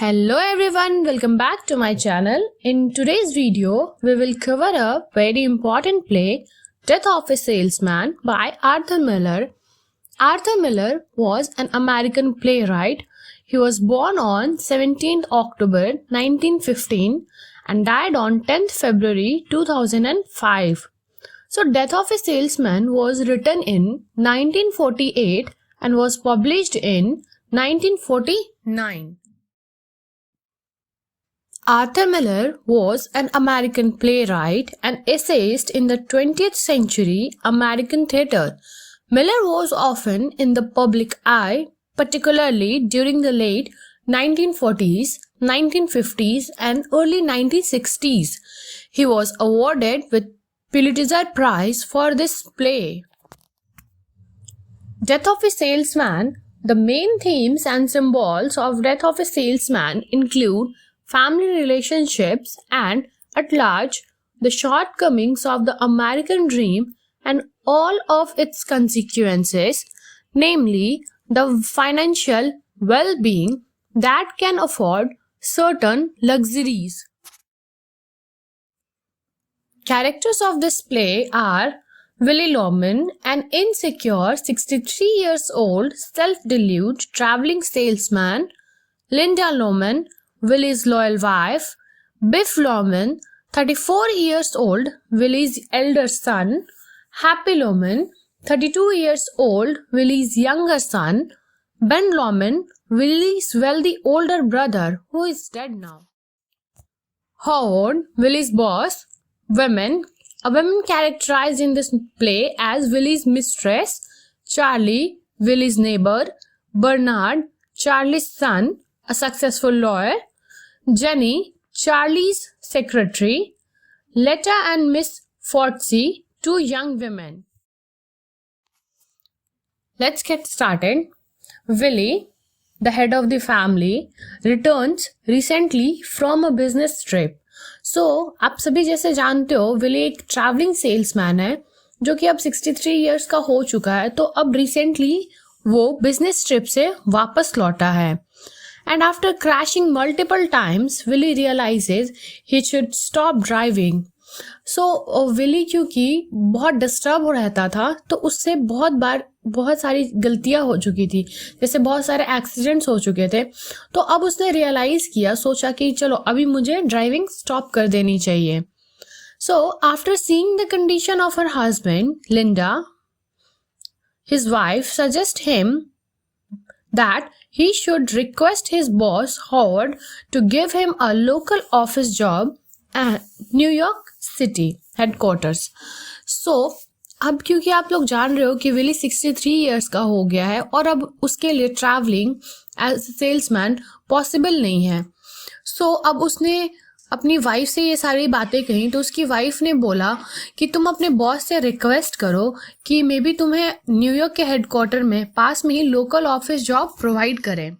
Hello everyone, welcome back to my channel. In today's video, we will cover a very important play, Death of a Salesman by Arthur Miller. Arthur Miller was an American playwright. He was born on 17th October 1915 and died on 10th February 2005. So Death of a Salesman was written in 1948 and was published in 1949. Arthur Miller was an American playwright and essayist in the 20th century American theatre. Miller was often in the public eye, particularly during the late 1940s, 1950s and early 1960s. He was awarded with Pulitzer Prize for this play. Death of a Salesman. The main themes and symbols of Death of a Salesman include family relationships and, at large, the shortcomings of the American dream and all of its consequences, namely the financial well-being that can afford certain luxuries. Characters of this play are Willy Loman, an insecure 63 years old self-deluded traveling salesman, Linda Loman, Willy's loyal wife, Biff Loman, 34 years old, Willy's elder son, Happy Loman, 32 years old, Willy's younger son, Ben Loman, Willy's wealthy older brother who is dead now. Howard, Willy's boss, women, a woman characterized in this play as Willy's mistress, Charlie, Willy's neighbor, Bernard, Charlie's son, a successful lawyer, Jenny, Charlie's secretary, Letta and Miss Forzey, two young women. Let's get started. Willy, the head of the family, returns recently from a business trip. आप सभी जैसे जानते हो, Willie एक travelling salesman है जो कि अब 63 इयर्स का हो चुका है. तो अब रिसेंटली वो बिजनेस ट्रिप से वापस लौटा है. And after crashing multiple times, Willy realizes he should stop driving. Willy क्योंकि बहुत डिस्टर्ब हो रहता था तो उससे बहुत सारी गलतियां हो चुकी थी, जैसे बहुत सारे एक्सीडेंट्स हो चुके थे. तो अब उसने रियलाइज किया, सोचा कि चलो अभी मुझे ड्राइविंग स्टॉप कर देनी चाहिए. After seeing the condition of her husband Linda, his wife suggest him that he should request his boss Howard to give him a local office job at New York City headquarters. अब क्योंकि आप लोग जान रहे हो कि विली 63 इयर्स का हो गया है और अब उसके लिए ट्रैवलिंग एज सेल्समैन पॉसिबल नहीं है. अब उसने अपनी वाइफ से ये सारी बातें कही तो उसकी वाइफ ने बोला कि तुम अपने बॉस से रिक्वेस्ट करो कि मे बी तुम्हें न्यूयॉर्क के हेडक्वार्टर में पास में ही लोकल ऑफिस जॉब प्रोवाइड करें.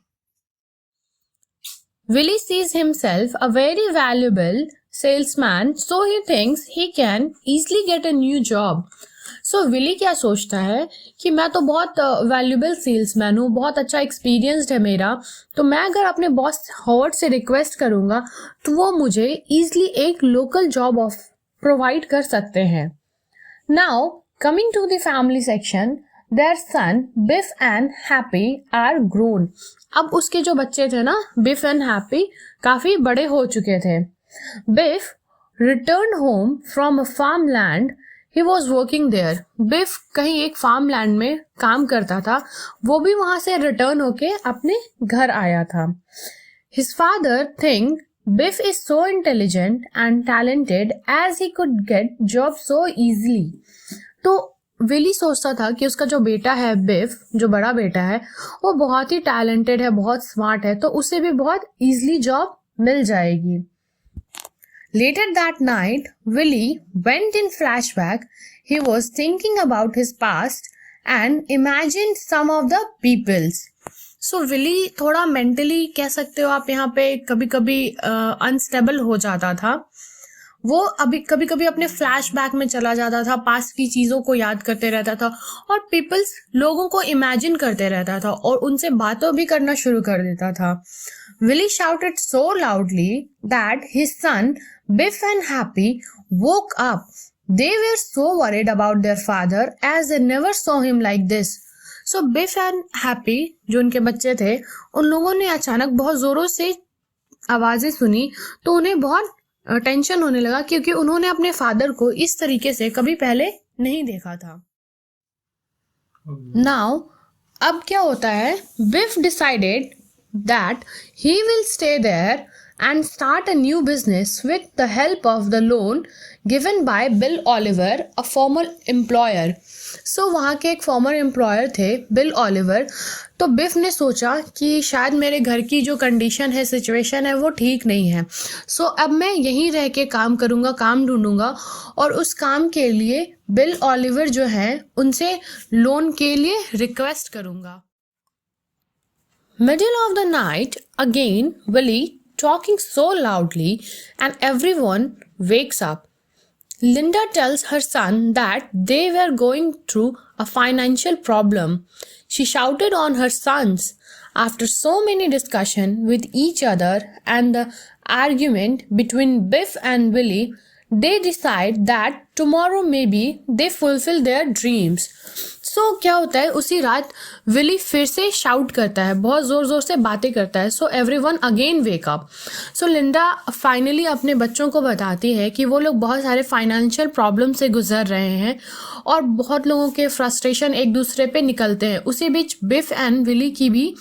Willy sees himself a very valuable salesman, so he thinks he can easily get a new job. Willy क्या सोचता है कि मैं तो बहुत वैल्यूएबल सेल्समैन हूँ, बहुत अच्छा एक्सपीरियंस्ड है मेरा, तो मैं अगर अपने बॉस हॉवर्ड से रिक्वेस्ट करूँगा तो वो मुझे ईजिली एक लोकल जॉब प्रोवाइड कर सकते हैं. Now coming to the family section, their son Biff and Happy are grown. अब उसके जो बच्चे थे ना, बिफ एंड हैप्पी, काफ़ी बड़े हो चुके थे. Biff return home from a farm land. He was working there. Biff कहीं एक फार्म लैंड में काम करता था, वो भी वहां से रिटर्न होके अपने घर आया था. His father think Biff is so intelligent and talented as he could get job so easily. तो विली सोचता था कि उसका जो बेटा है बिफ, जो बड़ा बेटा है, वो बहुत ही टैलेंटेड है, बहुत स्मार्ट है, तो उसे भी बहुत इजीली जॉब मिल जाएगी. Later that night, Willy went in flashback. He was thinking about his past and imagined some of the peoples. Willy थोड़ा mentally कह सकते हो आप यहाँ पे कभी कभी अनस्टेबल हो जाता था. वो अभी कभी कभी अपने फ्लैशबैक में चला जाता था, पास्ट की चीजों को याद करते रहता था और पीपल्स लोगों को इमेजिन करते रहता था और उनसे बातों भी करना शुरू कर देता था. Willie shouted so loudly that his son Biff and Happy woke up. They were so worried about their father as they never saw him like this. So Biff and Happy, जो उनके बच्चे थे, उन लोगों ने अचानक बहुत जोरों से आवाजें सुनी तो उन्हें बहुत टेंशन होने लगा क्योंकि उन्होंने अपने फादर को इस तरीके से कभी पहले नहीं देखा था. नाउ अब क्या होता है, बिफ decided that he will stay there and start a new business with the help of the loan given by Bill Oliver, a former employer. So वहाँ के एक former employer थे बिल ऑलिवर. तो बिफ ने सोचा कि शायद मेरे घर की जो कंडीशन है, सिचुएशन है, वो ठीक नहीं है. सो अब मैं यहीं रह के काम करूँगा, काम ढूंढूंगा और उस काम के लिए बिल ऑलिवर जो है उनसे लोन के लिए रिक्वेस्ट करूँगा. Middle of the night, again Willie talking so loudly and everyone wakes up. Linda tells her son that they were going through a financial problem. She shouted on her sons. After so many discussion with each other and the argument between Biff and Willie, they decide that tomorrow maybe they fulfill their dreams. So क्या होता है, उसी रात Willie फिर से shout करता है, बहुत जोर जोर से बातें करता है. So everyone again wake up. So Linda finally अपने बच्चों को बताती है कि वो लोग बहुत सारे फाइनेंशियल प्रॉब्लम से गुजर रहे हैं और बहुत लोगों के फ्रस्ट्रेशन एक दूसरे पे निकलते हैं. उसी बीच बिफ एंड विली की भी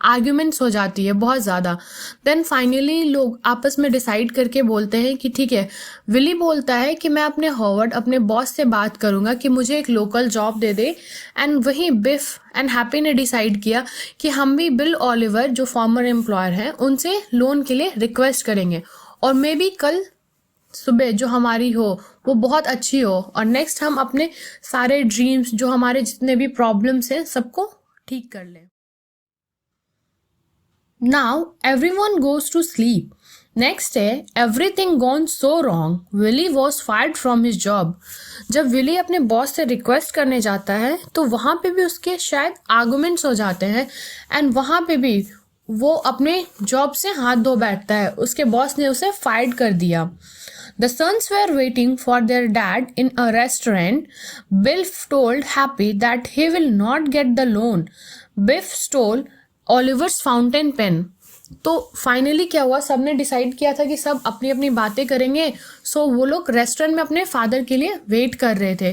आर्ग्यूमेंट्स हो जाती है बहुत ज़्यादा. देन फाइनली लोग आपस में डिसाइड करके बोलते हैं कि ठीक है. विली बोलता है कि मैं अपने हॉवर्ड, अपने बॉस से बात करूंगा कि मुझे एक local job they they. And वहीं बिफ एंड हैप्पी ने डिसाइड किया कि हम भी बिल ऑलिवर जो फॉर्मर एम्प्लॉयर हैं उनसे लोन के लिए रिक्वेस्ट करेंगे और मे बी कल सुबह जो हमारी हो वो बहुत अच्छी हो और नेक्स्ट हम अपने सारे ड्रीम्स, जो हमारे जितने भी प्रॉब्लम्स हैं, सबको ठीक कर लें. Now everyone goes to sleep. Next day, everything gone so wrong. Willie was fired from his job. जब विली अपने बॉस से रिक्वेस्ट करने जाता है तो वहाँ पे भी उसके शायद आर्गुमेंट्स हो जाते हैं एंड वहाँ पे भी वो अपने जॉब से हाथ धो बैठता है. उसके बॉस ने उसे फायर कर दिया. The sons were waiting for their dad in a restaurant. Bill told Happy that he will not get the loan. Biff stole Oliver's fountain pen. तो फाइनली क्या हुआ, सबने डिसाइड किया था कि सब अपनी अपनी बातें करेंगे. सो वो लोग रेस्टोरेंट में अपने फादर के लिए वेट कर रहे थे.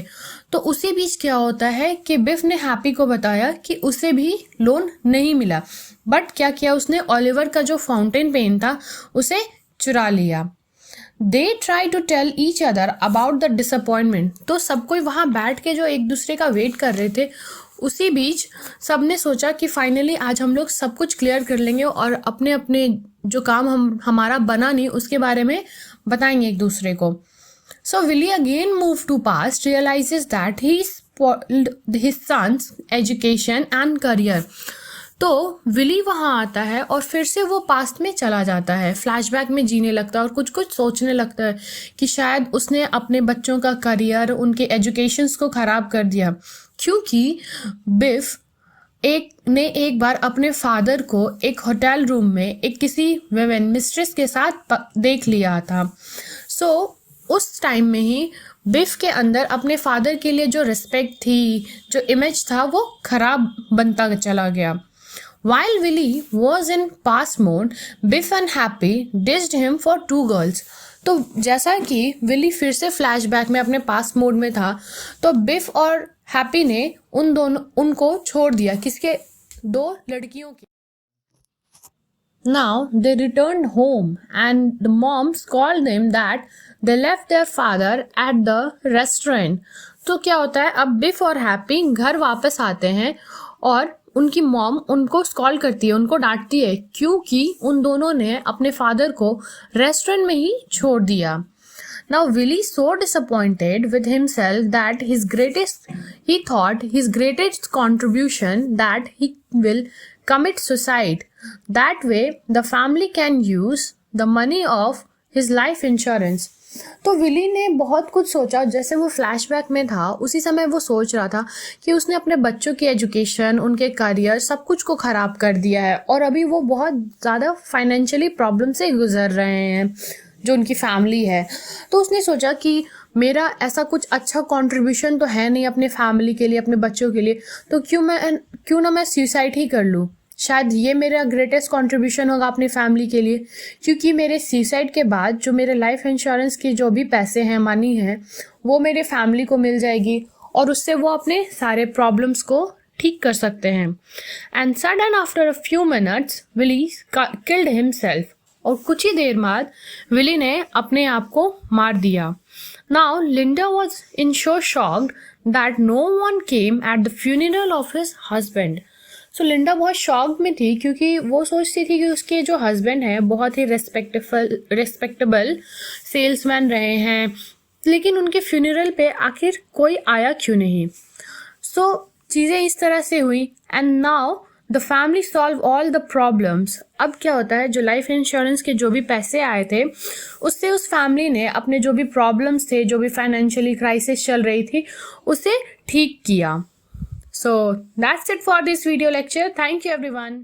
तो उसी बीच क्या होता है कि बिफ ने हैप्पी को बताया कि उसे भी लोन नहीं मिला. बट क्या किया उसने, ऑलिवर का जो फाउंटेन पेन था उसे चुरा लिया. They try to tell each other about the disappointment. तो सब कोई वहाँ बैठ के जो एक दूसरे का वेट कर रहे थे, उसी बीच सबने सोचा कि फाइनली आज हम लोग सब कुछ क्लियर कर लेंगे और अपने अपने जो काम हमारा बना नहीं उसके बारे में बताएंगे एक दूसरे को. So Willie again moved to past, realizes that he spoiled his son's education and career. तो विली वहाँ आता है और फिर से वो पास्ट में चला जाता है, फ्लैशबैक में जीने लगता है और कुछ कुछ सोचने लगता है कि शायद उसने अपने बच्चों का करियर, उनके एजुकेशंस को ख़राब कर दिया क्योंकि बिफ एक बार अपने फादर को एक होटल रूम में एक किसी वेमेन मिस्ट्रेस के साथ देख लिया था. सो उस टाइम में ही बिफ के अंदर अपने फादर के लिए जो रिस्पेक्ट थी, जो इमेज था, वो खराब बनता चला गया. While Willie was in past mode, Biff and Happy ditched him for two girls. तो जैसा कि विली फिर से फ्लैशबैक में अपने पास्ट मोड में था, तो बिफ और हैप्पी ने उनको छोड़ दिया, किसके, दो लड़कियों के. Now they returned home and the moms called them that they left their father at the restaurant. तो क्या होता है, अब बिफ और हैप्पी घर वापस आते हैं और उनकी मॉम उनको कॉल करती है, उनको डांटती है क्योंकि उन दोनों ने अपने फादर को रेस्टोरेंट में ही छोड़ दिया. Now Willie so disappointed with himself that he thought his greatest contribution that he will commit suicide. That way the family can use the money of his life insurance. तो Willie ने बहुत कुछ सोचा। जैसे वो फ्लैशबैक में था उसी समय वो सोच रहा था कि उसने अपने बच्चों की एजुकेशन, उनके करियर, सब कुछ को ख़राब कर दिया है और अभी वो बहुत ज़्यादा फाइनेंशियली प्रॉब्लम से गुजर रहे हैं, जो उनकी फैमिली है। तो उसने सोचा कि मेरा ऐसा कुछ अच्छा कंट्रीब्यूशन तो है नहीं अपने फैमिली के लिए, अपने बच्चों के लिए, तो क्यों ना मैं सुसाइड ही कर लूँ। शायद ये मेरा ग्रेटेस्ट कंट्रीब्यूशन होगा अपनी फैमिली के लिए, क्योंकि मेरे सुसाइड के बाद जो मेरे लाइफ इंश्योरेंस के जो भी पैसे हैं, मनी है, वो मेरे फैमिली को मिल जाएगी और उससे वो अपने सारे प्रॉब्लम्स को ठीक कर सकते हैं। And sudden after a few minutes Willy killed himself, और कुछ ही देर बाद विली ने अपने आप को मार दिया। Now Linda was in so shocked that no one came at the funeral of his husband. So Linda बहुत शॉक्ड में थी, क्योंकि वो सोचती थी कि उसके जो हस्बैंड है बहुत ही रिस्पेक्टेबल सेल्समैन रहे हैं, लेकिन उनके फ्यूनरल पे आखिर कोई आया क्यों नहीं। सो चीज़ें इस तरह से हुई and now the family solve all the problems. अब क्या होता है, जो लाइफ इंश्योरेंस के जो भी पैसे आए थे उससे उस फैमिली ने अपने जो भी प्रॉब्लम्स थे, जो भी फाइनेंशियली क्राइसिस चल रही थी, उसे ठीक किया। So that's it for this video lecture. Thank you everyone.